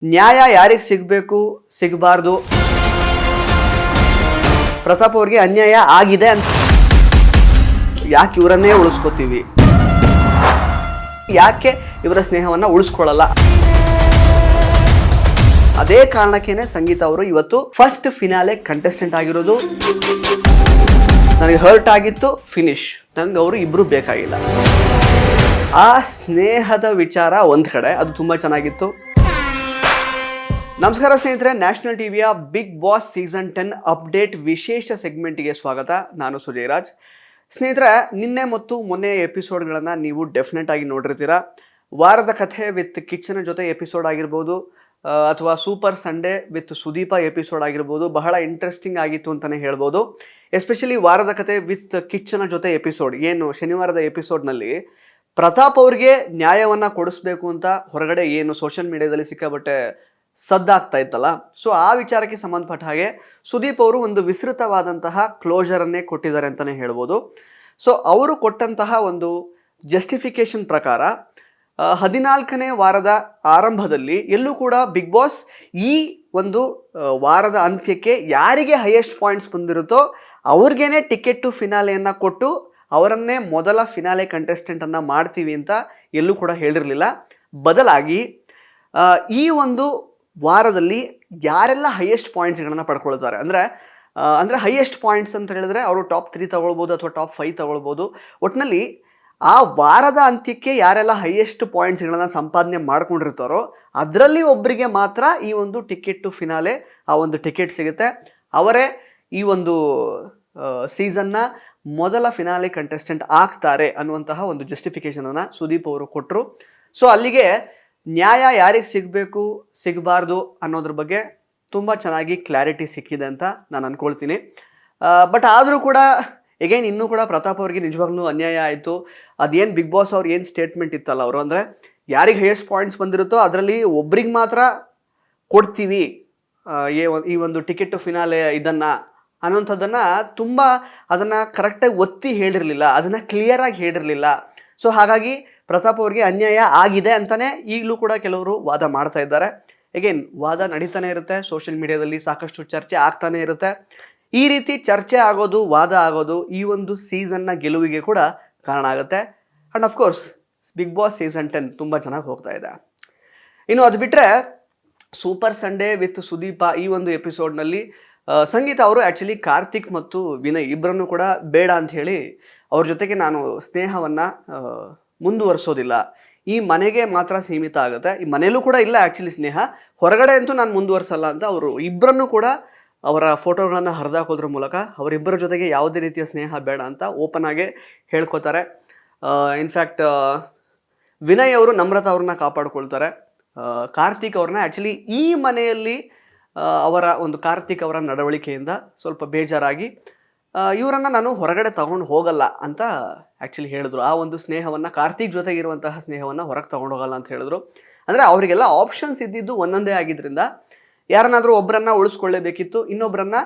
ನ್ಯಾಯ ಯಾರಿಗೆ ಸಿಗಬೇಕು ಸಿಗಬಾರ್ದು, ಪ್ರತಾಪ್ ಅವ್ರಿಗೆ ಅನ್ಯಾಯ ಆಗಿದೆ ಅಂತ ಯಾಕೆ ಇವರನ್ನೇ ಉಳಿಸ್ಕೋತೀವಿ, ಯಾಕೆ ಇವರ ಸ್ನೇಹವನ್ನು ಉಳಿಸ್ಕೊಳ್ಳಲ್ಲ? ಅದೇ ಕಾರಣಕ್ಕೇನೆ ಸಂಗೀತ ಅವರು ಇವತ್ತು ಫಸ್ಟ್ ಫಿನಾಲೆ ಕಂಟೆಸ್ಟೆಂಟ್ ಆಗಿರೋದು. ನನಗೆ ಹರ್ಟ್ ಆಗಿತ್ತು, ಫಿನಿಶ್. ನಂಗೆ ಅವರು ಇಬ್ರು ಬೇಕಾಗಿಲ್ಲ. ಆ ಸ್ನೇಹದ ವಿಚಾರ ಒಂದ್ ಕಡೆ, ಅದು ತುಂಬಾ ಚೆನ್ನಾಗಿತ್ತು. ನಮಸ್ಕಾರ ಸ್ನೇಹಿತರೆ, ನ್ಯಾಷನಲ್ ಟಿವಿಯ ಬಿಗ್ ಬಾಸ್ ಸೀಸನ್ 10 ಅಪ್ಡೇಟ್ ವಿಶೇಷ ಸೆಗ್ಮೆಂಟ್ಗೆ ಸ್ವಾಗತ. ನಾನು ಸುಜಯ್ ರಾಜ್. ಸ್ನೇಹಿತರೆ, ನಿನ್ನೆ ಮತ್ತು ಮೊನ್ನೆ ಎಪಿಸೋಡ್ಗಳನ್ನು ನೀವು ಡೆಫಿನೆಟ್ ಆಗಿ ನೋಡಿರ್ತೀರ. ವಾರದ ಕಥೆ ವಿತ್ ಕಿಚ್ಚನ ಜೊತೆ ಎಪಿಸೋಡ್ ಆಗಿರ್ಬೋದು, ಅಥವಾ super Sunday with Sudeepa episode ಆಗಿರ್ಬೋದು, ಬಹಳ ಇಂಟ್ರೆಸ್ಟಿಂಗ್ ಆಗಿತ್ತು ಅಂತಲೇ ಹೇಳ್ಬೋದು. ಎಸ್ಪೆಷಲಿ ವಾರದ ಕಥೆ ವಿತ್ ಕಿಚ್ಚನ ಜೊತೆ ಎಪಿಸೋಡ್, ಏನು ಶನಿವಾರದ ಎಪಿಸೋಡ್ನಲ್ಲಿ ಪ್ರತಾಪ್ ಅವ್ರಿಗೆ ನ್ಯಾಯವನ್ನು ಕೊಡಿಸ್ಬೇಕು ಅಂತ ಹೊರಗಡೆ ಏನು ಸೋಷಿಯಲ್ ಮೀಡಿಯಾದಲ್ಲಿ ಸಿಕ್ಕಾಬಟ್ಟೆ ಸದ್ದಾಗ್ತಾ ಇತ್ತಲ್ಲ, ಸೊ ಆ ವಿಚಾರಕ್ಕೆ ಸಂಬಂಧಪಟ್ಟ ಹಾಗೆ ಸುದೀಪ್ ಅವರು ಒಂದು ವಿಸ್ತೃತವಾದಂತಹ ಕ್ಲೋಜರನ್ನೇ ಕೊಟ್ಟಿದ್ದಾರೆ ಅಂತಲೇ ಹೇಳ್ಬೋದು. ಸೊ ಅವರು ಕೊಟ್ಟಂತಹ ಒಂದು ಜಸ್ಟಿಫಿಕೇಶನ್ ಪ್ರಕಾರ 14ನೇ ವಾರದ ಆರಂಭದಲ್ಲಿ ಎಲ್ಲೂ ಕೂಡ ಬಿಗ್ ಬಾಸ್ ಈ ಒಂದು ವಾರದ ಅಂತ್ಯಕ್ಕೆ ಯಾರಿಗೆ ಹೈಯೆಸ್ಟ್ ಪಾಯಿಂಟ್ಸ್ ಬಂದಿರುತ್ತೋ ಅವ್ರಿಗೇನೆ ಟಿಕೆಟ್ ಟು ಫಿನಾಲೆಯನ್ನು ಕೊಟ್ಟು ಅವರನ್ನೇ ಮೊದಲ ಫಿನಾಲೆ ಕಂಟೆಸ್ಟೆಂಟನ್ನು ಮಾಡ್ತೀವಿ ಅಂತ ಎಲ್ಲೂ ಕೂಡ ಹೇಳಿರಲಿಲ್ಲ. ಬದಲಾಗಿ ಈ ಒಂದು ವಾರದಲ್ಲಿ ಯಾರೆಲ್ಲ ಹೈಯೆಸ್ಟ್ ಪಾಯಿಂಟ್ಸ್ಗಳನ್ನು ಪಡ್ಕೊಳ್ತಾರೆ ಅಂದರೆ ಹೈಯೆಸ್ಟ್ ಪಾಯಿಂಟ್ಸ್ ಅಂತ ಹೇಳಿದ್ರೆ ಅವರು ಟಾಪ್ 3 ತಗೊಳ್ಬೋದು ಅಥವಾ ಟಾಪ್ 5 ತಗೊಳ್ಬೋದು. ಒಟ್ಟಿನಲ್ಲಿ ಆ ವಾರದ ಅಂತ್ಯಕ್ಕೆ ಯಾರೆಲ್ಲ ಹೈಯೆಸ್ಟ್ ಪಾಯಿಂಟ್ಸ್ಗಳನ್ನು ಸಂಪಾದನೆ ಮಾಡ್ಕೊಂಡಿರ್ತಾರೋ ಅದರಲ್ಲಿ ಒಬ್ಬರಿಗೆ ಮಾತ್ರ ಈ ಒಂದು ಟಿಕೆಟ್ ಟು ಫಿನಾಲೆ ಆ ಒಂದು ಟಿಕೆಟ್ ಸಿಗುತ್ತೆ. ಅವರೇ ಈ ಒಂದು ಸೀಸನ್ನ ಮೊದಲ ಫಿನಾಲೆ ಕಂಟೆಸ್ಟೆಂಟ್ ಆಗ್ತಾರೆ ಅನ್ನುವಂತಹ ಒಂದು ಜಸ್ಟಿಫಿಕೇಷನನ್ನು ಸುದೀಪ್ ಅವರು ಕೊಟ್ಟರು. ಸೊ ಅಲ್ಲಿಗೆ ನ್ಯಾಯ ಯಾರಿಗೆ ಸಿಗಬೇಕು ಸಿಗಬಾರ್ದು ಅನ್ನೋದ್ರ ಬಗ್ಗೆ ತುಂಬ ಚೆನ್ನಾಗಿ ಕ್ಲಾರಿಟಿ ಸಿಕ್ಕಿದೆ ಅಂತ ನಾನು ಅಂದ್ಕೊಳ್ತೀನಿ. ಬಟ್ ಆದರೂ ಕೂಡ ಎಗೈನ್ ಇನ್ನೂ ಕೂಡ ಪ್ರತಾಪ್ ಅವ್ರಿಗೆ ನಿಜವಾಗ್ಲೂ ಅನ್ಯಾಯ ಆಯಿತು. ಅದೇನು ಬಿಗ್ ಬಾಸ್ ಅವ್ರು ಏನು ಸ್ಟೇಟ್ಮೆಂಟ್ ಇತ್ತಲ್ಲ, ಅವರು ಅಂದರೆ ಯಾರಿಗೆ ಹೈಯೆಸ್ಟ್ ಪಾಯಿಂಟ್ಸ್ ಬಂದಿರುತ್ತೋ ಅದರಲ್ಲಿ ಒಬ್ರಿಗೆ ಮಾತ್ರ ಕೊಡ್ತೀವಿ ಈ ಒಂದು ಟಿಕೆಟ್ ಟು ಫಿನಾಲೆ ಇದನ್ನು ಅನ್ನೋಂಥದ್ದನ್ನು ತುಂಬ ಅದನ್ನು ಕರೆಕ್ಟಾಗಿ ಒತ್ತಿ ಹೇಳಿರಲಿಲ್ಲ, ಅದನ್ನು ಕ್ಲಿಯರಾಗಿ ಹೇಳಿರಲಿಲ್ಲ. ಸೊ ಹಾಗಾಗಿ ಪ್ರತಾಪ್ ಅವ್ರಿಗೆ ಅನ್ಯಾಯ ಆಗಿದೆ ಅಂತಲೇ ಈಗಲೂ ಕೂಡ ಕೆಲವರು ವಾದ ಮಾಡ್ತಾ ಇದ್ದಾರೆ. ಎಗೇನ್ ವಾದ ನಡೀತಾನೆ ಇರುತ್ತೆ, ಸೋಷಿಯಲ್ ಮೀಡಿಯಾದಲ್ಲಿ ಸಾಕಷ್ಟು ಚರ್ಚೆ ಆಗ್ತಾನೆ ಇರುತ್ತೆ. ಈ ರೀತಿ ಚರ್ಚೆ ಆಗೋದು, ವಾದ ಆಗೋದು ಈ ಒಂದು ಸೀಸನ್ನ ಗೆಲುವಿಗೆ ಕೂಡ ಕಾರಣ ಆಗುತ್ತೆ. And of course Big Boss season 10 ತುಂಬ ಚೆನ್ನಾಗಿ ಹೋಗ್ತಾ ಇದೆ. ಇನ್ನು ಅದು ಬಿಟ್ಟರೆ ಸೂಪರ್ ಸಂಡೇ ವಿತ್ ಸುದೀಪ ಈ ಒಂದು ಎಪಿಸೋಡ್ನಲ್ಲಿ ಸಂಗೀತ ಅವರು ಆ್ಯಕ್ಚುಲಿ ಕಾರ್ತಿಕ್ ಮತ್ತು ವಿನಯ್ ಇಬ್ಬರನ್ನು ಕೂಡ ಬೇಡ ಅಂತ ಹೇಳಿ ಅವ್ರ ಜೊತೆಗೆ ನಾನು ಸ್ನೇಹವನ್ನು ಮುಂದುವರಿಸೋದಿಲ್ಲ, ಈ ಮನೆಗೆ ಮಾತ್ರ ಸೀಮಿತ ಆಗುತ್ತೆ, ಈ ಮನೆಯಲ್ಲೂ ಕೂಡ ಇಲ್ಲ ಆ್ಯಕ್ಚುಲಿ ಸ್ನೇಹ, ಹೊರಗಡೆ ಅಂತೂ ನಾನು ಮುಂದುವರಿಸಲ್ಲ ಅಂತ ಅವರು ಇಬ್ಬರನ್ನು ಕೂಡ ಅವರ ಫೋಟೋಗಳನ್ನು ಹರಿದಾಕೋದ್ರ ಮೂಲಕ ಅವರಿಬ್ಬರ ಜೊತೆಗೆ ಯಾವುದೇ ರೀತಿಯ ಸ್ನೇಹ ಬೇಡ ಅಂತ ಓಪನ್ ಆಗಿ ಹೇಳ್ಕೊತಾರೆ. ಇನ್ಫ್ಯಾಕ್ಟ್ ವಿನಯ್ ಅವರು ನಮ್ರತಾ ಅವ್ರನ್ನ ಕಾಪಾಡ್ಕೊಳ್ತಾರೆ. ಕಾರ್ತಿಕ್ ಅವ್ರನ್ನ ಆ್ಯಕ್ಚುಲಿ ಈ ಮನೆಯಲ್ಲಿ ಅವರ ಒಂದು ಕಾರ್ತಿಕ್ ಅವರ ನಡವಳಿಕೆಯಿಂದ ಸ್ವಲ್ಪ ಬೇಜಾರಾಗಿ ಇವರನ್ನು ನಾನು ಹೊರಗಡೆ ತಗೊಂಡು ಹೋಗಲ್ಲ ಅಂತ ಆ್ಯಕ್ಚುಲಿ ಹೇಳಿದ್ರು. ಆ ಒಂದು ಸ್ನೇಹವನ್ನು, ಕಾರ್ತಿಕ್ ಜೊತೆಗಿರುವಂತಹ ಸ್ನೇಹವನ್ನು ಹೊರಗೆ ತಗೊಂಡು ಹೋಗಲ್ಲ ಅಂತ ಹೇಳಿದ್ರು. ಅಂದರೆ ಅವರಿಗೆಲ್ಲ ಆಪ್ಷನ್ಸ್ ಇದ್ದಿದ್ದು ಒಂದೊಂದೇ ಆಗಿದ್ದರಿಂದ ಯಾರನ್ನಾದರೂ ಒಬ್ಬರನ್ನ ಉಳಿಸ್ಕೊಳ್ಳೇಬೇಕಿತ್ತು, ಇನ್ನೊಬ್ಬರನ್ನ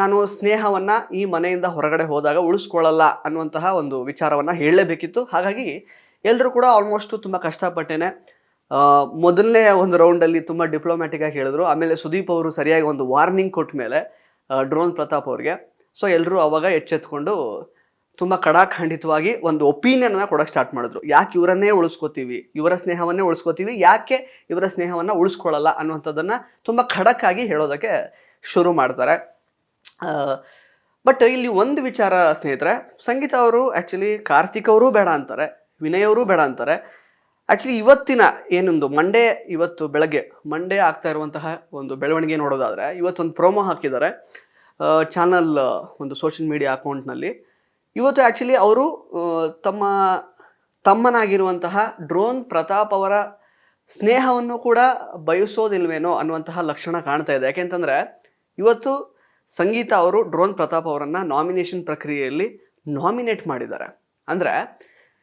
ನಾನು ಸ್ನೇಹವನ್ನು ಈ ಮನೆಯಿಂದ ಹೊರಗಡೆ ಹೋದಾಗ ಉಳಿಸ್ಕೊಳ್ಳಲ್ಲ ಅನ್ನುವಂತಹ ಒಂದು ವಿಚಾರವನ್ನು ಹೇಳಲೇಬೇಕಿತ್ತು. ಹಾಗಾಗಿ ಎಲ್ಲರೂ ಕೂಡ ಆಲ್ಮೋಸ್ಟ್ ತುಂಬ ಕಷ್ಟಪಟ್ಟೇನೆ ಮೊದಲನೇ ಒಂದು ರೌಂಡಲ್ಲಿ ತುಂಬ ಡಿಪ್ಲೊಮ್ಯಾಟಿಕ್ಕಾಗಿ ಹೇಳಿದ್ರು. ಆಮೇಲೆ ಸುದೀಪ್ ಅವರು ಸರಿಯಾಗಿ ಒಂದು ವಾರ್ನಿಂಗ್ ಕೊಟ್ಟ ಮೇಲೆ ಡ್ರೋನ್ ಪ್ರತಾಪ್ ಅವ್ರಿಗೆ, ಸೊ ಎಲ್ಲರೂ ಅವಾಗ ಎಚ್ಚೆತ್ಕೊಂಡು ತುಂಬ ಖಡಾಖಂಡಿತವಾಗಿ ಒಂದು ಒಪಿನಿಯನನ್ನು ಕೊಡೋಕ್ಕೆ ಸ್ಟಾರ್ಟ್ ಮಾಡಿದ್ರು. ಯಾಕೆ ಇವರನ್ನೇ ಉಳಿಸ್ಕೋತೀವಿ, ಇವರ ಸ್ನೇಹವನ್ನೇ ಉಳಿಸ್ಕೋತೀವಿ, ಯಾಕೆ ಇವರ ಸ್ನೇಹವನ್ನು ಉಳಿಸ್ಕೊಳ್ಳಲ್ಲ ಅನ್ನುವಂಥದ್ದನ್ನು ತುಂಬ ಖಡಕ್ಕಾಗಿ ಹೇಳೋದಕ್ಕೆ ಶುರು ಮಾಡ್ತಾರೆ. ಬಟ್ ಇಲ್ಲಿ ಒಂದು ವಿಚಾರ ಸ್ನೇಹಿತರೆ, ಸಂಗೀತ ಅವರು ಆ್ಯಕ್ಚುಲಿ ಕಾರ್ತಿಕ್ ಅವರು ಬೇಡ ಅಂತಾರೆ, ವಿನಯ್ ಅವರು ಬೇಡ ಅಂತಾರೆ. ಆ್ಯಕ್ಚುಲಿ ಇವತ್ತಿನ ಏನೊಂದು ಇವತ್ತು ಬೆಳಗ್ಗೆ ಮಂಡೇ ಆಗ್ತಾ ಇರುವಂತಹ ಒಂದು ಬೆಳವಣಿಗೆ ನೋಡೋದಾದರೆ, ಇವತ್ತೊಂದು ಪ್ರೋಮೋ ಹಾಕಿದ್ದಾರೆ ಚಾನಲ್ ಒಂದು ಸೋಷಿಯಲ್ ಮೀಡಿಯಾ ಅಕೌಂಟ್ನಲ್ಲಿ. ಇವತ್ತು ಆ್ಯಕ್ಚುಲಿ ಅವರು ತಮ್ಮನಾಗಿರುವಂತಹ ಡ್ರೋನ್ ಪ್ರತಾಪ್ ಅವರ ಸ್ನೇಹವನ್ನು ಕೂಡ ಬಯಸೋದಿಲ್ವೇನೋ ಅನ್ನುವಂತಹ ಲಕ್ಷಣ ಕಾಣ್ತಾ ಇದೆ. ಯಾಕೆಂತಂದರೆ ಇವತ್ತು ಸಂಗೀತ ಅವರು ಡ್ರೋನ್ ಪ್ರತಾಪ್ ಅವರನ್ನು ನಾಮಿನೇಷನ್ ಪ್ರಕ್ರಿಯೆಯಲ್ಲಿ ನಾಮಿನೇಟ್ ಮಾಡಿದ್ದಾರೆ. ಅಂದರೆ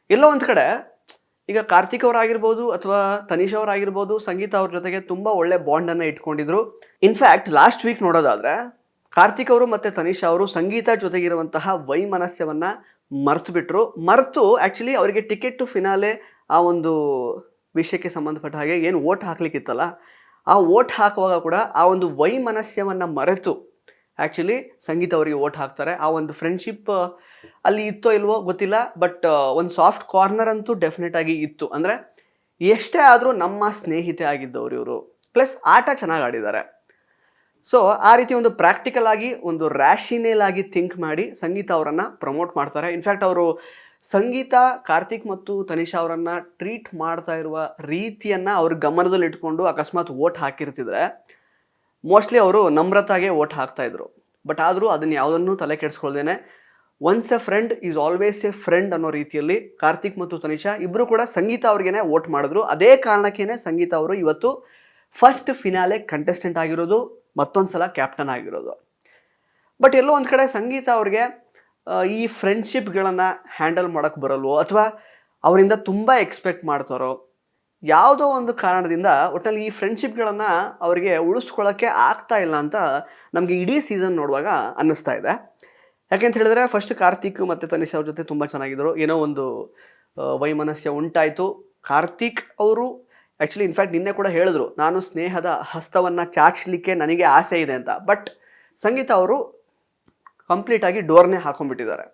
ಎಲ್ಲೋ ಒಂದು ಕಡೆ ಈಗ ಕಾರ್ತಿಕ್ ಅವರಾಗಿರ್ಬೋದು ಅಥವಾ ತನಿಷ್ ಅವರಾಗಿರ್ಬೋದು ಸಂಗೀತ ಅವ್ರ ಜೊತೆಗೆ ತುಂಬ ಒಳ್ಳೆ ಬಾಂಡನ್ನು ಇಟ್ಕೊಂಡಿದ್ರು. ಇನ್ಫ್ಯಾಕ್ಟ್ ಲಾಸ್ಟ್ ವೀಕ್ ನೋಡೋದಾದರೆ ಕಾರ್ತಿಕ್ ಅವರು ಮತ್ತು ತನಿಷ್ ಅವರು ಸಂಗೀತ ಜೊತೆಗಿರುವಂತಹ ವೈಮನಸ್ಯವನ್ನು ಮರೆತು ಆ್ಯಕ್ಚುಲಿ ಅವರಿಗೆ ಟಿಕೆಟ್ ಟು ಫಿನಾಲೆ ಆ ಒಂದು ವಿಷಯಕ್ಕೆ ಸಂಬಂಧಪಟ್ಟ ಹಾಗೆ ಏನು ವೋಟ್ ಹಾಕ್ಲಿಕ್ಕಿತ್ತಲ್ಲ, ಆ ವೋಟ್ ಹಾಕುವಾಗ ಕೂಡ ಆ ಒಂದು ವೈಮನಸ್ಯವನ್ನು ಮರೆತು ಆ್ಯಕ್ಚುಲಿ ಸಂಗೀತ ಅವರಿಗೆ ವೋಟ್ ಹಾಕ್ತಾರೆ. ಆ ಒಂದು ಫ್ರೆಂಡ್ಶಿಪ್ ಅಲ್ಲಿ ಇತ್ತೋ ಇಲ್ವೋ ಗೊತ್ತಿಲ್ಲ, ಬಟ್ ಒಂದು ಸಾಫ್ಟ್ ಕಾರ್ನರ್ ಅಂತೂ ಡೆಫಿನೆಟ್ ಆಗಿ ಇತ್ತು. ಅಂದರೆ ಎಷ್ಟೇ ಆದರೂ ನಮ್ಮ ಸ್ನೇಹಿತೆ ಆಗಿದ್ದವರು ಇವರು, ಪ್ಲಸ್ ಆಟ ಚೆನ್ನಾಗಿ ಆಡಿದ್ದಾರೆ. ಸೊ ಆ ರೀತಿ ಒಂದು ಪ್ರಾಕ್ಟಿಕಲ್ ಆಗಿ ಒಂದು ರ್ಯಾಷಿನೇಲ್ ಆಗಿ ಥಿಂಕ್ ಮಾಡಿ ಸಂಗೀತ ಅವರನ್ನು ಪ್ರಮೋಟ್ ಮಾಡ್ತಾರೆ. ಇನ್ಫ್ಯಾಕ್ಟ್ ಅವರು ಸಂಗೀತ, ಕಾರ್ತಿಕ್ ಮತ್ತು ತನಿಷಾ ಅವರನ್ನು ಟ್ರೀಟ್ ಮಾಡ್ತಾ ಇರುವ ರೀತಿಯನ್ನು ಅವ್ರ ಗಮನದಲ್ಲಿ ಇಟ್ಕೊಂಡು ಅಕಸ್ಮಾತ್ ವೋಟ್ ಹಾಕಿರ್ತಿದ್ರೆ ಮೋಸ್ಟ್ಲಿ ಅವರು ನಮ್ರತಾಗೆ ವೋಟ್ ಹಾಕ್ತಾಯಿದ್ರು. ಬಟ್ ಆದರೂ ಅದನ್ನು ಯಾವುದನ್ನು ತಲೆ ಕೆಡಿಸ್ಕೊಳ್ದೇನೆ once a friend is always a friend ಅನ್ನೋ ರೀತಿಯಲ್ಲಿ ಕಾರ್ತಿಕ್ ಮತ್ತು ತನಿಷಾ ಇಬ್ಬರು ಕೂಡ ಸಂಗೀತ ಅವ್ರಿಗೇನೆ ವೋಟ್ ಮಾಡಿದ್ರು. ಅದೇ ಕಾರಣಕ್ಕೇ ಸಂಗೀತ ಅವರು ಇವತ್ತು ಫಸ್ಟ್ ಫಿನಾಲೆ ಕಂಟೆಸ್ಟೆಂಟ್ ಆಗಿರೋದು, ಮತ್ತೊಂದು ಸಲ ಕ್ಯಾಪ್ಟನ್ ಆಗಿರೋದು. ಬಟ್ ಎಲ್ಲೋ ಒಂದು ಕಡೆ ಸಂಗೀತ ಅವ್ರಿಗೆ ಈ ಫ್ರೆಂಡ್ಶಿಪ್ಗಳನ್ನು ಹ್ಯಾಂಡಲ್ ಮಾಡೋಕ್ಕೆ ಬರಲ್ವೋ, ಅಥವಾ ಅವರಿಂದ ತುಂಬ ಎಕ್ಸ್ಪೆಕ್ಟ್ ಮಾಡ್ತಾರೋ, ಯಾವುದೋ ಒಂದು ಕಾರಣದಿಂದ ಒಟ್ಟಲ್ಲಿ ಈ ಫ್ರೆಂಡ್ಶಿಪ್ಗಳನ್ನು ಅವರಿಗೆ ಉಳಿಸ್ಕೊಳ್ಳೋಕ್ಕೆ ಆಗ್ತಾ ಇಲ್ಲ ಅಂತ ನಮಗೆ ಇಡೀ ಸೀಸನ್ ನೋಡುವಾಗ ಅನ್ನಿಸ್ತಾ ಇದೆ. ಯಾಕೆಂತ ಹೇಳಿದ್ರೆ ಫಸ್ಟ್ ಕಾರ್ತಿಕ್ ಮತ್ತು ತನಿಷಾ ಅವ್ರ ಜೊತೆ ತುಂಬ ಚೆನ್ನಾಗಿದ್ದರು. ಏನೋ ಒಂದು ವೈಮನಸ್ಯ ಉಂಟಾಯಿತು. ಕಾರ್ತಿಕ್ ಅವರು ಆ್ಯಕ್ಚುಲಿ ಇನ್ಫ್ಯಾಕ್ಟ್ ನಿನ್ನೆ ಕೂಡ ಹೇಳಿದ್ರು, ನಾನು ಸ್ನೇಹದ ಹಸ್ತವನ್ನು ಚಾಚಲಿಕ್ಕೆ ನನಗೆ ಆಸೆ ಇದೆ ಅಂತ. ಬಟ್ ಸಂಗೀತ ಅವರು ಕಂಪ್ಲೀಟಾಗಿ ಡೋರ್ನೇ ಹಾಕೊಂಡ್ಬಿಟ್ಟಿದ್ದಾರೆ,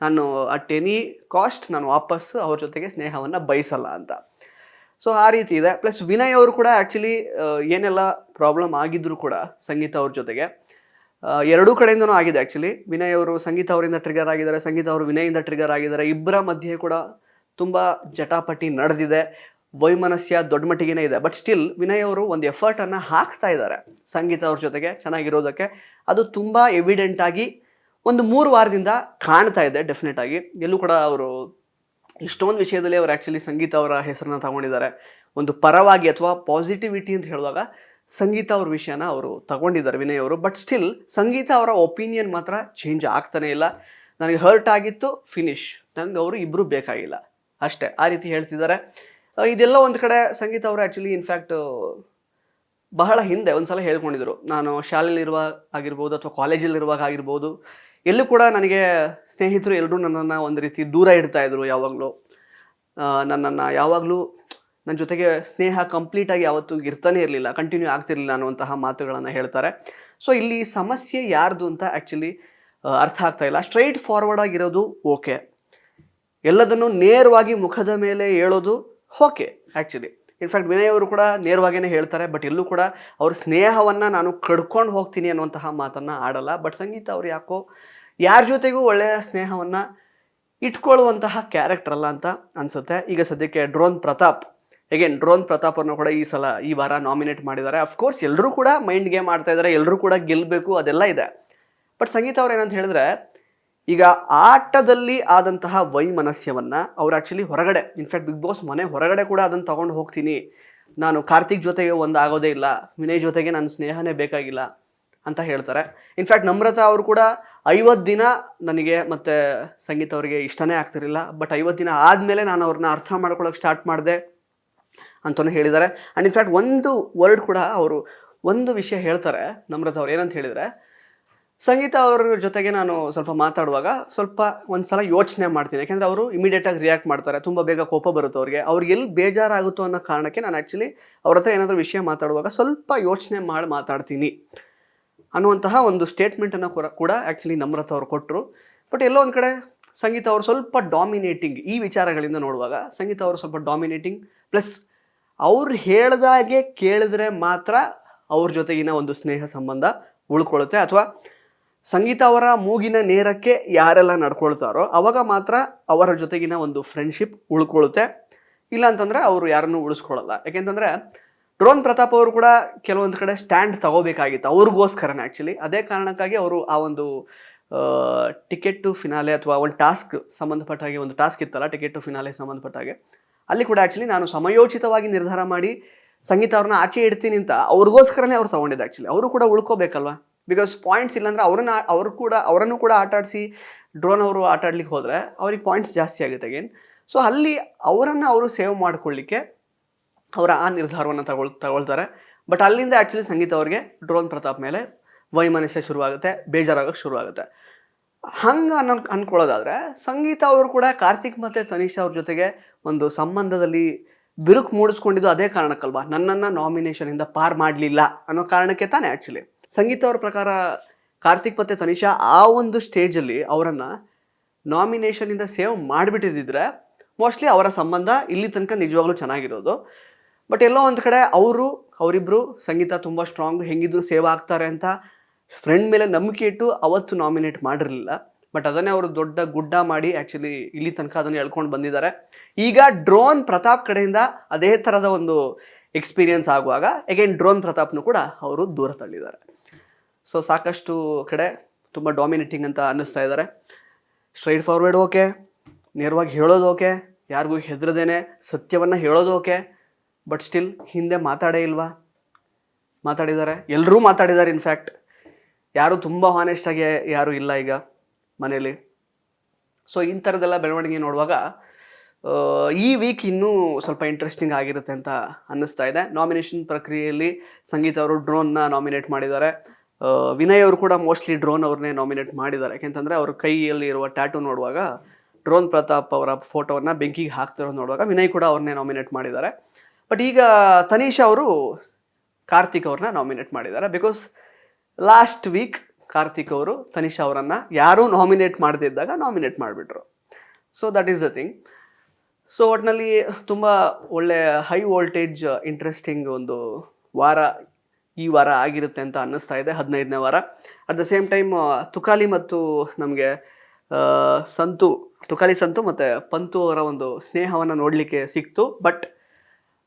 ನಾನು ಅಟ್ ಎನಿ ಕಾಸ್ಟ್ ನಾನು ವಾಪಸ್ ಅವ್ರ ಜೊತೆಗೆ ಸ್ನೇಹವನ್ನು ಬಯಸಲ್ಲ ಅಂತ. ಸೊ ಆ ರೀತಿ ಇದೆ. ಪ್ಲಸ್ ವಿನಯ್ ಅವರು ಕೂಡ ಆ್ಯಕ್ಚುಲಿ ಏನೆಲ್ಲ ಪ್ರಾಬ್ಲಮ್ ಆಗಿದ್ರು ಕೂಡ ಸಂಗೀತ ಅವ್ರ ಜೊತೆಗೆ ಎರಡೂ ಕಡೆಯಿಂದನೂ ಆಗಿದೆ. ಆ್ಯಕ್ಚುಲಿ ವಿನಯ್ ಅವರು ಸಂಗೀತ ಅವರಿಂದ ಟ್ರಿಗರ್ ಆಗಿದ್ದಾರೆ, ಸಂಗೀತ ಅವರು ವಿನಯಿಂದ ಟ್ರಿಗರ್ ಆಗಿದ್ದಾರೆ. ಇಬ್ಬರ ಮಧ್ಯೆ ಕೂಡ ತುಂಬ ಜಟಾಪಟಿ ನಡೆದಿದೆ, ವೈಮನಸ್ಯ ದೊಡ್ಡ ಮಟ್ಟಿಗೆ ಇದೆ. ಬಟ್ ಸ್ಟಿಲ್ ವಿನಯ್ ಅವರು ಒಂದು ಎಫರ್ಟನ್ನು ಹಾಕ್ತಾ ಇದ್ದಾರೆ ಸಂಗೀತ ಅವ್ರ ಜೊತೆಗೆ ಚೆನ್ನಾಗಿರೋದಕ್ಕೆ. ಅದು ತುಂಬ ಎವಿಡೆಂಟ್ ಆಗಿ ಒಂದು 3 ವಾರದಿಂದ ಕಾಣ್ತಾ ಇದೆ ಡೆಫಿನೆಟ್ ಆಗಿ. ಎಲ್ಲೂ ಕೂಡ ಅವರು ಇಷ್ಟೊಂದು ವಿಷಯದಲ್ಲಿ ಅವರು ಆ್ಯಕ್ಚುಲಿ ಸಂಗೀತ ಅವರ ಹೆಸರನ್ನ ತಗೊಂಡಿದ್ದಾರೆ. ಒಂದು ಪರವಾಗಿ ಅಥವಾ ಪಾಸಿಟಿವಿಟಿ ಅಂತ ಹೇಳುವಾಗ ಸಂಗೀತ ಅವ್ರ ವಿಷಯನ ಅವರು ತಗೊಂಡಿದ್ದಾರೆ ವಿನಯ್ ಅವರು. ಬಟ್ ಸ್ಟಿಲ್ ಸಂಗೀತ ಅವರ ಒಪಿನಿಯನ್ ಮಾತ್ರ ಚೇಂಜ್ ಆಗ್ತಾನೆ ಇಲ್ಲ. ನನಗೆ ಹರ್ಟ್ ಆಗಿತ್ತು, ಫಿನಿಶ್, ನನಗೆ ಅವರು ಇಬ್ಬರು ಬೇಕಾಗಿಲ್ಲ ಅಷ್ಟೇ, ಆ ರೀತಿ ಹೇಳ್ತಿದ್ದಾರೆ. ಇದೆಲ್ಲ ಒಂದು ಕಡೆ ಸಂಗೀತ ಅವರು ಆ್ಯಕ್ಚುಲಿ ಇನ್ಫ್ಯಾಕ್ಟ್ ಬಹಳ ಹಿಂದೆ ಒಂದು ಸಲ ಹೇಳ್ಕೊಂಡಿದ್ರು, ನಾನು ಶಾಲೆಯಲ್ಲಿರುವಾಗ ಆಗಿರ್ಬೋದು ಅಥವಾ ಕಾಲೇಜಲ್ಲಿರುವಾಗ ಆಗಿರ್ಬೋದು, ಎಲ್ಲೂ ಕೂಡ ನನಗೆ ಸ್ನೇಹಿತರು ಎಲ್ಲರೂ ನನ್ನನ್ನು ಒಂದು ರೀತಿ ದೂರ ಇಡ್ತಾಯಿದ್ರು. ಯಾವಾಗಲೂ ನನ್ನನ್ನು ಯಾವಾಗಲೂ ನನ್ನ ಜೊತೆಗೆ ಸ್ನೇಹ ಕಂಪ್ಲೀಟಾಗಿ ಯಾವತ್ತೂ ಇರ್ತಾನೆ ಇರಲಿಲ್ಲ, ಕಂಟಿನ್ಯೂ ಆಗ್ತಿರಲಿಲ್ಲ ಅನ್ನುವಂತಹ ಮಾತುಗಳನ್ನು ಹೇಳ್ತಾರೆ. ಸೊ ಇಲ್ಲಿ ಸಮಸ್ಯೆ ಯಾರ್ದು ಅಂತ ಆ್ಯಕ್ಚುಲಿ ಅರ್ಥ ಆಗ್ತಾಯಿಲ್ಲ. ಸ್ಟ್ರೈಟ್ ಫಾರ್ವರ್ಡ್ ಆಗಿರೋದು ಓಕೆ, ಎಲ್ಲದನ್ನು ನೇರವಾಗಿ ಮುಖದ ಮೇಲೆ ಹೇಳೋದು ಓಕೆ ಆ್ಯಕ್ಚುಲಿ. ಇನ್ಫ್ಯಾಕ್ಟ್ ವಿನಯ್ ಅವರು ಕೂಡ ನೇರವಾಗಿಯೇ ಹೇಳ್ತಾರೆ. ಬಟ್ ಎಲ್ಲೂ ಕೂಡ ಅವ್ರ ಸ್ನೇಹವನ್ನು ನಾನು ಕಡ್ಕೊಂಡು ಹೋಗ್ತೀನಿ ಅನ್ನುವಂತಹ ಮಾತನ್ನು ಆಡಲ್ಲ. ಬಟ್ ಸಂಗೀತ ಅವರು ಯಾಕೋ ಯಾರ ಜೊತೆಗೂ ಒಳ್ಳೆಯ ಸ್ನೇಹವನ್ನು ಇಟ್ಕೊಳ್ಳುವಂತಹ ಕ್ಯಾರೆಕ್ಟರ್ ಅಲ್ಲ ಅಂತ ಅನಿಸುತ್ತೆ. ಈಗ ಸದ್ಯಕ್ಕೆ ಡ್ರೋನ್ ಪ್ರತಾಪ್ ಅವ್ರನ್ನ ಕೂಡ ಈ ವಾರ ನಾಮಿನೇಟ್ ಮಾಡಿದ್ದಾರೆ. ಅಫ್ಕೋರ್ಸ್ ಎಲ್ಲರೂ ಕೂಡ ಮೈಂಡ್ ಗೇಮ್ ಆಡ್ತಾ ಇದ್ದಾರೆ, ಎಲ್ಲರೂ ಕೂಡ ಗೆಲ್ಲಬೇಕು, ಅದೆಲ್ಲ ಇದೆ. ಬಟ್ ಸಂಗೀತ ಅವ್ರು ಏನಂತ ಹೇಳಿದ್ರೆ, ಈಗ ಆಟದಲ್ಲಿ ಆದಂತಹ ವೈಮನಸ್ಯವನ್ನು ಅವ್ರು ಆ್ಯಕ್ಚುಲಿ ಹೊರಗಡೆ, ಇನ್ಫ್ಯಾಕ್ಟ್ ಬಿಗ್ ಬಾಸ್ ಮನೆ ಹೊರಗಡೆ ಕೂಡ ಅದನ್ನು ತೊಗೊಂಡು ಹೋಗ್ತೀನಿ, ನಾನು ಕಾರ್ತಿಕ್ ಜೊತೆಗೆ ಒಂದು ಆಗೋದೇ ಇಲ್ಲ, ವಿನಯ್ ಜೊತೆಗೆ ನನ್ನ ಸ್ನೇಹನೇ ಬೇಕಾಗಿಲ್ಲ ಅಂತ ಹೇಳ್ತಾರೆ. ಇನ್ಫ್ಯಾಕ್ಟ್ ನಮ್ರತಾ ಅವರು ಕೂಡ 50 ದಿನ ನನಗೆ ಮತ್ತು ಸಂಗೀತ ಅವರಿಗೆ ಇಷ್ಟನೇ ಆಗ್ತಿರಲಿಲ್ಲ, ಬಟ್ 50 ದಿನ ಆದಮೇಲೆ ನಾನು ಅವ್ರನ್ನ ಅರ್ಥ ಮಾಡ್ಕೊಳ್ಳೋಕೆ ಸ್ಟಾರ್ಟ್ ಮಾಡಿದೆ ಅಂತಲೂ ಹೇಳಿದ್ದಾರೆ. ಆ್ಯಂಡ್ ಇನ್ಫ್ಯಾಕ್ಟ್ ಒಂದು ವರ್ಡ್ ಕೂಡ ಅವರು ಒಂದು ವಿಷಯ ಹೇಳ್ತಾರೆ ನಮ್ರತಾ ಅವ್ರು, ಏನಂತ ಹೇಳಿದರೆ, ಸಂಗೀತ ಅವ್ರ ಜೊತೆಗೆ ನಾನು ಸ್ವಲ್ಪ ಮಾತಾಡುವಾಗ ಸ್ವಲ್ಪ ಒಂದು ಸಲ ಯೋಚನೆ ಮಾಡ್ತೀನಿ. ಯಾಕೆಂದರೆ ಅವರು ಇಮಿಡಿಯೇಟಾಗಿ ರಿಯಾಕ್ಟ್ ಮಾಡ್ತಾರೆ, ತುಂಬ ಬೇಗ ಕೋಪ ಬರುತ್ತೆ ಅವ್ರಿಗೆ ಎಲ್ಲಿ ಬೇಜಾರಾಗುತ್ತೋ ಅನ್ನೋ ಕಾರಣಕ್ಕೆ ನಾನು ಆ್ಯಕ್ಚುಲಿ ಅವ್ರ ಹತ್ರ ಏನಾದರೂ ವಿಷಯ ಮಾತಾಡುವಾಗ ಸ್ವಲ್ಪ ಯೋಚನೆ ಮಾಡಿ ಮಾತಾಡ್ತೀನಿ ಅನ್ನುವಂತಹ ಒಂದು ಸ್ಟೇಟ್ಮೆಂಟನ್ನು ಕೂಡ ಆ್ಯಕ್ಚುಲಿ ನಮ್ರತಾ ಅವ್ರು ಕೊಟ್ಟರು. ಬಟ್ ಎಲ್ಲೋ ಒಂದು ಕಡೆ ಸಂಗೀತ ಅವರು ಸ್ವಲ್ಪ ಡಾಮಿನೇಟಿಂಗ್, ಈ ವಿಚಾರಗಳಿಂದ ನೋಡುವಾಗ ಸಂಗೀತ ಅವರು ಸ್ವಲ್ಪ ಡಾಮಿನೇಟಿಂಗ್. ಪ್ಲಸ್ ಅವ್ರು ಹೇಳ್ದಾಗೆ ಕೇಳಿದ್ರೆ ಮಾತ್ರ ಅವ್ರ ಜೊತೆಗಿನ ಒಂದು ಸ್ನೇಹ ಸಂಬಂಧ ಉಳ್ಕೊಳ್ಳುತ್ತೆ, ಅಥವಾ ಸಂಗೀತ ಅವರ ಮೂಗಿನ ನೇರಕ್ಕೆ ಯಾರೆಲ್ಲ ನಡ್ಕೊಳ್ತಾರೋ ಅವಾಗ ಮಾತ್ರ ಅವರ ಜೊತೆಗಿನ ಒಂದು ಫ್ರೆಂಡ್ಶಿಪ್ ಉಳ್ಕೊಳ್ಳುತ್ತೆ. ಇಲ್ಲ ಅಂತಂದರೆ ಅವರು ಯಾರನ್ನೂ ಉಳಿಸ್ಕೊಳ್ಳಲ್ಲ. ಯಾಕೆಂತಂದರೆ ಡ್ರೋನ್ ಪ್ರತಾಪ್ ಅವರು ಕೂಡ ಕೆಲವೊಂದು ಕಡೆ ಸ್ಟ್ಯಾಂಡ್ ತಗೋಬೇಕಾಗಿತ್ತು ಅವ್ರಿಗೋಸ್ಕರನೇ ಆ್ಯಕ್ಚುಲಿ. ಅದೇ ಕಾರಣಕ್ಕಾಗಿ ಅವರು ಆ ಒಂದು ಟಿಕೆಟ್ ಟು ಫಿನಾಲೆ ಅಥವಾ ಒಂದು ಟಾಸ್ಕ್ ಸಂಬಂಧಪಟ್ಟ ಹಾಗೆ ಒಂದು ಟಾಸ್ಕ್ ಇತ್ತಲ್ಲ, ಟಿಕೆಟ್ ಟು ಫಿನಾಲೆ ಸಂಬಂಧಪಟ್ಟ ಹಾಗೆ, ಅಲ್ಲಿ ಕೂಡ ಆ್ಯಕ್ಚುಲಿ ನಾನು ಸಮಯೋಚಿತವಾಗಿ ನಿರ್ಧಾರ ಮಾಡಿ ಸಂಗೀತ ಅವ್ರನ್ನ ಆಚೆ ಇಡ್ತೀನಿ ಅಂತ ಅವ್ರಿಗೋಸ್ಕರನೇ ಅವ್ರು ತೊಗೊಂಡಿದ್ದು. ಆ್ಯಕ್ಚುಲಿ ಅವರು ಕೂಡ ಉಳ್ಕೋಬೇಕಲ್ವ, ಬಿಕಾಸ್ ಪಾಯಿಂಟ್ಸ್ ಇಲ್ಲಾಂದರೆ ಅವರನ್ನು ಕೂಡ ಆಟಾಡಿಸಿ ಡ್ರೋನ್ ಅವರು ಆಟಾಡ್ಲಿಕ್ಕೆ ಹೋದರೆ ಅವ್ರಿಗೆ ಪಾಯಿಂಟ್ಸ್ ಜಾಸ್ತಿ ಆಗುತ್ತೆ ಅಗೇನ್. ಸೊ ಅಲ್ಲಿ ಅವರನ್ನು ಅವರು ಸೇವ್ ಮಾಡ್ಕೊಳ್ಳಿಕ್ಕೆ ಅವರ ಆ ನಿರ್ಧಾರವನ್ನು ತಗೊಳ್ತಾರೆ. ಬಟ್ ಅಲ್ಲಿಂದ ಆ್ಯಕ್ಚುಲಿ ಸಂಗೀತ ಅವ್ರಿಗೆ ಡ್ರೋನ್ ಪ್ರತಾಪ್ ಮೇಲೆ ವೈಮನಸ್ಯ ಶುರುವಾಗುತ್ತೆ, ಬೇಜಾರಾಗೋಕ್ಕೆ ಶುರುವಾಗುತ್ತೆ. ಹಂಗೆ ಅಂದ್ಕೊಳ್ಳೋದಾದರೆ ಸಂಗೀತ ಅವರು ಕೂಡ ಕಾರ್ತಿಕ್ ಮತ್ತು ತನಿಷಾ ಅವ್ರ ಜೊತೆಗೆ ಒಂದು ಸಂಬಂಧದಲ್ಲಿ ಬಿರುಕು ಮೂಡಿಸ್ಕೊಂಡಿದ್ದು ಅದೇ ಕಾರಣಕ್ಕಲ್ವಾ, ನನ್ನನ್ನು ನಾಮಿನೇಷನಿಂದ ಪಾರ್ ಮಾಡಲಿಲ್ಲ ಅನ್ನೋ ಕಾರಣಕ್ಕೆ ತಾನೇ. ಆ್ಯಕ್ಚುಲಿ ಸಂಗೀತ ಅವ್ರ ಪ್ರಕಾರ ಕಾರ್ತಿಕ್ ಮತ್ತು ತನಿಷಾ ಆ ಒಂದು ಸ್ಟೇಜಲ್ಲಿ ಅವರನ್ನು ನಾಮಿನೇಷನಿಂದ ಸೇವ್ ಮಾಡಿಬಿಟ್ಟಿದ್ದಿದ್ರೆ ಮೋಸ್ಟ್ಲಿ ಅವರ ಸಂಬಂಧ ಇಲ್ಲಿ ತನಕ ನಿಜವಾಗ್ಲೂ ಚೆನ್ನಾಗಿರೋದು. ಬಟ್ ಎಲ್ಲೋ ಒಂದು ಕಡೆ ಅವರಿಬ್ಬರು ಸಂಗೀತ ತುಂಬ ಸ್ಟ್ರಾಂಗ್, ಹೆಂಗಿದ್ರು ಸೇವ್ ಆಗ್ತಾರೆ ಅಂತ ಫ್ರೆಂಡ್ ಮೇಲೆ ನಂಬಿಕೆ ಇಟ್ಟು ಅವತ್ತು ನಾಮಿನೇಟ್ ಮಾಡಿರಲಿಲ್ಲ. ಬಟ್ ಅದನ್ನೇ ಅವರು ದೊಡ್ಡ ಗುಡ್ಡ ಮಾಡಿ ಆ್ಯಕ್ಚುಲಿ ಇಲ್ಲಿ ತನಕ ಅದನ್ನು ಎಳ್ಕೊಂಡು ಬಂದಿದ್ದಾರೆ. ಈಗ ಡ್ರೋನ್ ಪ್ರತಾಪ್ ಕಡೆಯಿಂದ ಅದೇ ಥರದ ಒಂದು ಎಕ್ಸ್ಪೀರಿಯನ್ಸ್ ಆಗುವಾಗ ಅಗೇನ್ ಡ್ರೋನ್ ಪ್ರತಾಪ್ನು ಕೂಡ ಅವರು ದೂರ ತಳ್ಳಿದ್ದಾರೆ. ಸೊ ಸಾಕಷ್ಟು ಕಡೆ ತುಂಬ ಡಾಮಿನೇಟಿಂಗ್ ಅಂತ ಅನ್ನಿಸ್ತಾ ಇದ್ದಾರೆ. ಸ್ಟ್ರೈಟ್ ಫಾರ್ವರ್ಡ್ ಓಕೆ, ನೇರವಾಗಿ ಹೇಳೋದು ಓಕೆ, ಯಾರಿಗೂ ಹೆದರದೇನೆ ಸತ್ಯವನ್ನು ಹೇಳೋದು ಓಕೆ. ಬಟ್ ಸ್ಟಿಲ್ ಹಿಂದೆ ಮಾತಾಡೇ ಇಲ್ವಾ? ಮಾತಾಡಿದ್ದಾರೆ, ಎಲ್ಲರೂ ಮಾತಾಡಿದ್ದಾರೆ. ಇನ್ಫ್ಯಾಕ್ಟ್ ಯಾರು ತುಂಬ ಹಾನೆಸ್ಟಾಗಿ ಯಾರೂ ಇಲ್ಲ ಈಗ ಮನೇಲಿ. ಸೊ ಇಂಥರದ್ದೆಲ್ಲ ಬೆಳವಣಿಗೆ ನೋಡುವಾಗ ಈ ವೀಕ್ ಇನ್ನೂ ಸ್ವಲ್ಪ ಇಂಟ್ರೆಸ್ಟಿಂಗ್ ಆಗಿರುತ್ತೆ ಅಂತ ಅನ್ನಿಸ್ತಾ ಇದೆ. ನಾಮಿನೇಷನ್ ಪ್ರಕ್ರಿಯೆಯಲ್ಲಿ ಸಂಗೀತ ಅವರು ಡ್ರೋನ್ನ ನಾಮಿನೇಟ್ ಮಾಡಿದ್ದಾರೆ. ವಿನಯ್ ಅವರು ಕೂಡ ಮೋಸ್ಟ್ಲಿ ಡ್ರೋನ್ ಅವ್ರನ್ನೇ ನಾಮಿನೇಟ್ ಮಾಡಿದ್ದಾರೆ. ಯಾಕೆಂತಂದರೆ ಅವ್ರ ಕೈಯಲ್ಲಿ ಇರುವ ಟ್ಯಾಟೂ ನೋಡುವಾಗ ಡ್ರೋನ್ ಪ್ರತಾಪ್ ಅವರ ಫೋಟೋವನ್ನು ಬೆಂಕಿಗೆ ಹಾಕ್ತಿರೋದು ನೋಡುವಾಗ ವಿನಯ್ ಕೂಡ ಅವ್ರನ್ನೇ ನಾಮಿನೇಟ್ ಮಾಡಿದ್ದಾರೆ. ಬಟ್ ಈಗ ತನಿಷಾ ಅವರು ಕಾರ್ತಿಕ್ ಅವ್ರನ್ನ ನಾಮಿನೇಟ್ ಮಾಡಿದ್ದಾರೆ. ಬಿಕಾಸ್ ಲಾಸ್ಟ್ ವೀಕ್ ಕಾರ್ತಿಕ್ ಅವರು ತನಿಷಾ ಅವರನ್ನು ಯಾರೂ ನಾಮಿನೇಟ್ ಮಾಡದೇ ಇದ್ದಾಗ ನಾಮಿನೇಟ್ ಮಾಡಿಬಿಟ್ರು. So that is the thing. So ಒಟ್ಟಿನಲ್ಲಿ ತುಂಬ ಒಳ್ಳೆ ಹೈ ವೋಲ್ಟೇಜ್ ಇಂಟ್ರೆಸ್ಟಿಂಗ್ ಒಂದು ವಾರ ಈ ವಾರ ಆಗಿರುತ್ತೆ ಅಂತ ಅನ್ನಿಸ್ತಾ ಇದೆ, 15ನೇ ವಾರ. At the same time Tukali ಮತ್ತು ನಮಗೆ ತುಕಾಲಿ ಸಂತು ಮತ್ತು ಪಂತು ಅವರ ಒಂದು ಸ್ನೇಹವನ್ನು ನೋಡಲಿಕ್ಕೆ ಸಿಕ್ತು. ಬಟ್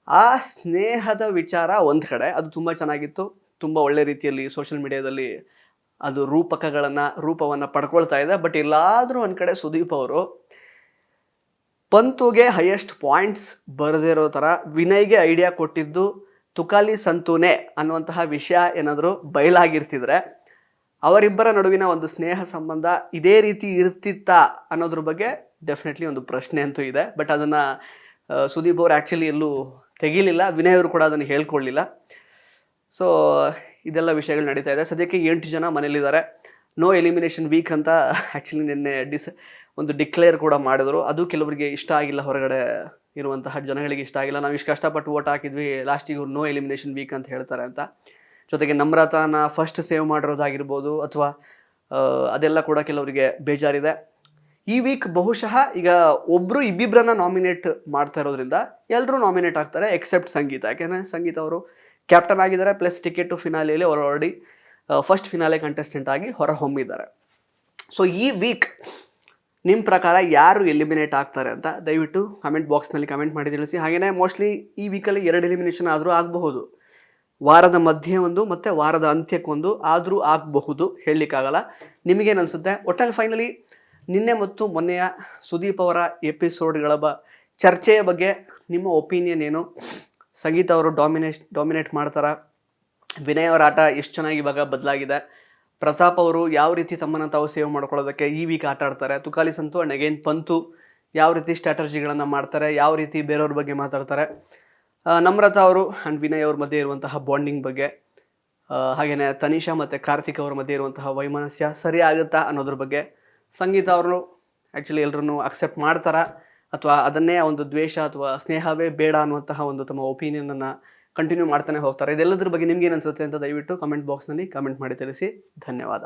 ಆ ಸ್ನೇಹದ ವಿಚಾರ ಒಂದು ಕಡೆ ಅದು ತುಂಬ ಚೆನ್ನಾಗಿತ್ತು, ತುಂಬ ಒಳ್ಳೆ ರೀತಿಯಲ್ಲಿ ಸೋಷಿಯಲ್ ಮೀಡಿಯಾದಲ್ಲಿ ಅದು ರೂಪವನ್ನು ಪಡ್ಕೊಳ್ತಾ ಇದೆ. ಬಟ್ ಎಲ್ಲಾದರೂ ಒಂದು ಕಡೆ ಸುದೀಪ್ ಅವರು ಪಂತುಗೆ ಹೈಯೆಸ್ಟ್ ಪಾಯಿಂಟ್ಸ್ ಬರೆದಿರೋ ಥರ ವಿನಯ್ಗೆ ಐಡಿಯಾ ಕೊಟ್ಟಿದ್ದು ತುಕಾಲಿ ಸಂತೂನೇ ಅನ್ನುವಂತಹ ವಿಷಯ ಏನಾದರೂ ಬಯಲಾಗಿರ್ತಿದ್ರೆ ಅವರಿಬ್ಬರ ನಡುವಿನ ಒಂದು ಸ್ನೇಹ ಸಂಬಂಧ ಇದೇ ರೀತಿ ಇರ್ತಿತ್ತಾ ಅನ್ನೋದ್ರ ಬಗ್ಗೆ ಡೆಫಿನೆಟ್ಲಿ ಒಂದು ಪ್ರಶ್ನೆ ಅಂತೂ ಇದೆ. ಬಟ್ ಅದನ್ನು ಸುದೀಪ್ ಅವರು ಆ್ಯಕ್ಚುಲಿ ಎಲ್ಲೂ ತೆಗಿಲಿಲ್ಲ, ವಿನಯ್ ಅವರು ಕೂಡ ಅದನ್ನು ಹೇಳ್ಕೊಳ್ಳಿಲ್ಲ. ಸೊ ಇದೆಲ್ಲ ವಿಷಯಗಳು ನಡೀತಾ ಇದೆ. ಸದ್ಯಕ್ಕೆ 8 ಜನ ಮನೇಲಿದ್ದಾರೆ. ನೋ ಎಲಿಮಿನೇಷನ್ ವೀಕ್ ಅಂತ ಆ್ಯಕ್ಚುಲಿ ನಿನ್ನೆ ಒಂದು ಡಿಕ್ಲೇರ್ ಕೂಡ ಮಾಡಿದ್ರು. ಅದು ಕೆಲವರಿಗೆ ಇಷ್ಟ ಆಗಿಲ್ಲ, ಹೊರಗಡೆ ಇರುವಂತಹ ಜನಗಳಿಗೆ ಇಷ್ಟ ಆಗಿಲ್ಲ. ನಾವು ಇಷ್ಟು ಕಷ್ಟಪಟ್ಟು ಓಟ್ ಹಾಕಿದ್ವಿ, ಲಾಸ್ಟಿಗೆ ನೋ ಎಲಿಮಿನೇಷನ್ ವೀಕ್ ಅಂತ ಹೇಳ್ತಾರೆ ಅಂತ. ಜೊತೆಗೆ ನಮ್ರತಾನ ಫಸ್ಟ್ ಸೇವ್ ಮಾಡಿರೋದಾಗಿರ್ಬೋದು ಅಥವಾ ಅದೆಲ್ಲ ಕೂಡ ಕೆಲವರಿಗೆ ಬೇಜಾರಿದೆ. ಈ ವೀಕ್ ಬಹುಶಃ ಈಗ ಒಬ್ಬರು ಇಬ್ಬಿಬ್ಬರನ್ನ ನಾಮಿನೇಟ್ ಮಾಡ್ತಾ ಇರೋದ್ರಿಂದ ಎಲ್ಲರೂ ನಾಮಿನೇಟ್ ಆಗ್ತಾರೆ ಎಕ್ಸೆಪ್ಟ್ ಸಂಗೀತ. ಯಾಕೆಂದರೆ ಸಂಗೀತ ಅವರು ಕ್ಯಾಪ್ಟನ್ ಆಗಿದ್ದಾರೆ, ಪ್ಲಸ್ ಟಿಕೆಟ್ ಟು ಫಿನಾಲೆಯಲ್ಲಿ ಅವರು ಆಲ್ರೆಡಿ ಫಸ್ಟ್ ಫಿನಾಲೆ ಕಂಟೆಸ್ಟೆಂಟ್ ಆಗಿ ಹೊರ ಹೊಮ್ಮಿದ್ದಾರೆ. ಸೊ ಈ ವೀಕ್ ನಿಮ್ಮ ಪ್ರಕಾರ ಯಾರು ಎಲಿಮಿನೇಟ್ ಆಗ್ತಾರೆ ಅಂತ ದಯವಿಟ್ಟು ಕಮೆಂಟ್ ಬಾಕ್ಸ್ನಲ್ಲಿ ಕಮೆಂಟ್ ಮಾಡಿ ತಿಳಿಸಿ. ಹಾಗೆಯೇ ಮೋಸ್ಟ್ಲಿ ಈ ವೀಕಲ್ಲಿ 2 ಎಲಿಮಿನೇಷನ್ ಆದರೂ ಆಗಬಹುದು. ವಾರದ ಮಧ್ಯೆ ಒಂದು ಮತ್ತು ವಾರದ ಅಂತ್ಯಕ್ಕೊಂದು ಆದರೂ ಆಗಬಹುದು, ಹೇಳಲಿಕ್ಕಾಗಲ್ಲ. ನಿಮಗೇನು ಅನಿಸುತ್ತೆ? ಒಟ್ಟಲ್ಲಿ ಫೈನಲಿ ನಿನ್ನೆ ಮತ್ತು ಮೊನ್ನೆಯ ಸುದೀಪ್ ಅವರ ಎಪಿಸೋಡ್ಗಳ ಚರ್ಚೆಯ ಬಗ್ಗೆ ನಿಮ್ಮ ಒಪಿನಿಯನ್ ಏನು? ಸಂಗೀತ ಅವರು ಡಾಮಿನೇಟ್ ಮಾಡ್ತಾರಾ? ವಿನಯ್ ಅವರ ಆಟ ಎಷ್ಟು ಚೆನ್ನಾಗಿ ಇವಾಗ ಬದಲಾಗಿದೆ? ಪ್ರತಾಪ್ ಅವರು ಯಾವ ರೀತಿ ತಮ್ಮನ್ನು ತಾವು ಸೇವ್ ಮಾಡ್ಕೊಳ್ಳೋದಕ್ಕೆ ಈ ವೀಕ್ ಆಟ ಆಡ್ತಾರೆ? ತುಕಾಲಿ ಸಂತು ಆ್ಯಂಡ್ ಅಗೇನ್ ಪಂತು ಯಾವ ರೀತಿ ಸ್ಟ್ರಾಟಜಿಗಳನ್ನು ಮಾಡ್ತಾರೆ? ಯಾವ ರೀತಿ ಬೇರೆಯವ್ರ ಬಗ್ಗೆ ಮಾತಾಡ್ತಾರೆ? ನಮ್ರತಾ ಅವರು ಆ್ಯಂಡ್ ವಿನಯ್ ಅವ್ರ ಮಧ್ಯೆ ಇರುವಂತಹ ಬಾಂಡಿಂಗ್ ಬಗ್ಗೆ, ಹಾಗೆಯೇ ತನಿಷಾ ಮತ್ತು ಕಾರ್ತಿಕ್ ಅವ್ರ ಮಧ್ಯೆ ಇರುವಂತಹ ವೈಮನಸ್ಯ ಸರಿ ಆಗುತ್ತಾ ಅನ್ನೋದ್ರ ಬಗ್ಗೆ, ಸಂಗೀತ ಅವರು ಆ್ಯಕ್ಚುಲಿ ಎಲ್ಲರನ್ನೂ ಅಕ್ಸೆಪ್ಟ್ ಮಾಡ್ತಾರಾ ಅಥವಾ ಅದನ್ನೇ ಒಂದು ದ್ವೇಷ ಅಥವಾ ಸ್ನೇಹವೇ ಬೇಡ ಅನ್ನುವಂತಹ ಒಂದು ತಮ್ಮ ಒಪಿನಿಯನನ್ನು ಕಂಟಿನ್ಯೂ ಮಾಡ್ತಾನೆ ಹೋಗ್ತಾರೆ? ಇದೆಲ್ಲದ್ರ ಬಗ್ಗೆ ನಿಮ್ಗೇನು ಅನಿಸುತ್ತೆ ಅಂತ ದಯವಿಟ್ಟು ಕಮೆಂಟ್ ಬಾಕ್ಸ್ನಲ್ಲಿ ಕಮೆಂಟ್ ಮಾಡಿ ತಿಳಿಸಿ. ಧನ್ಯವಾದ.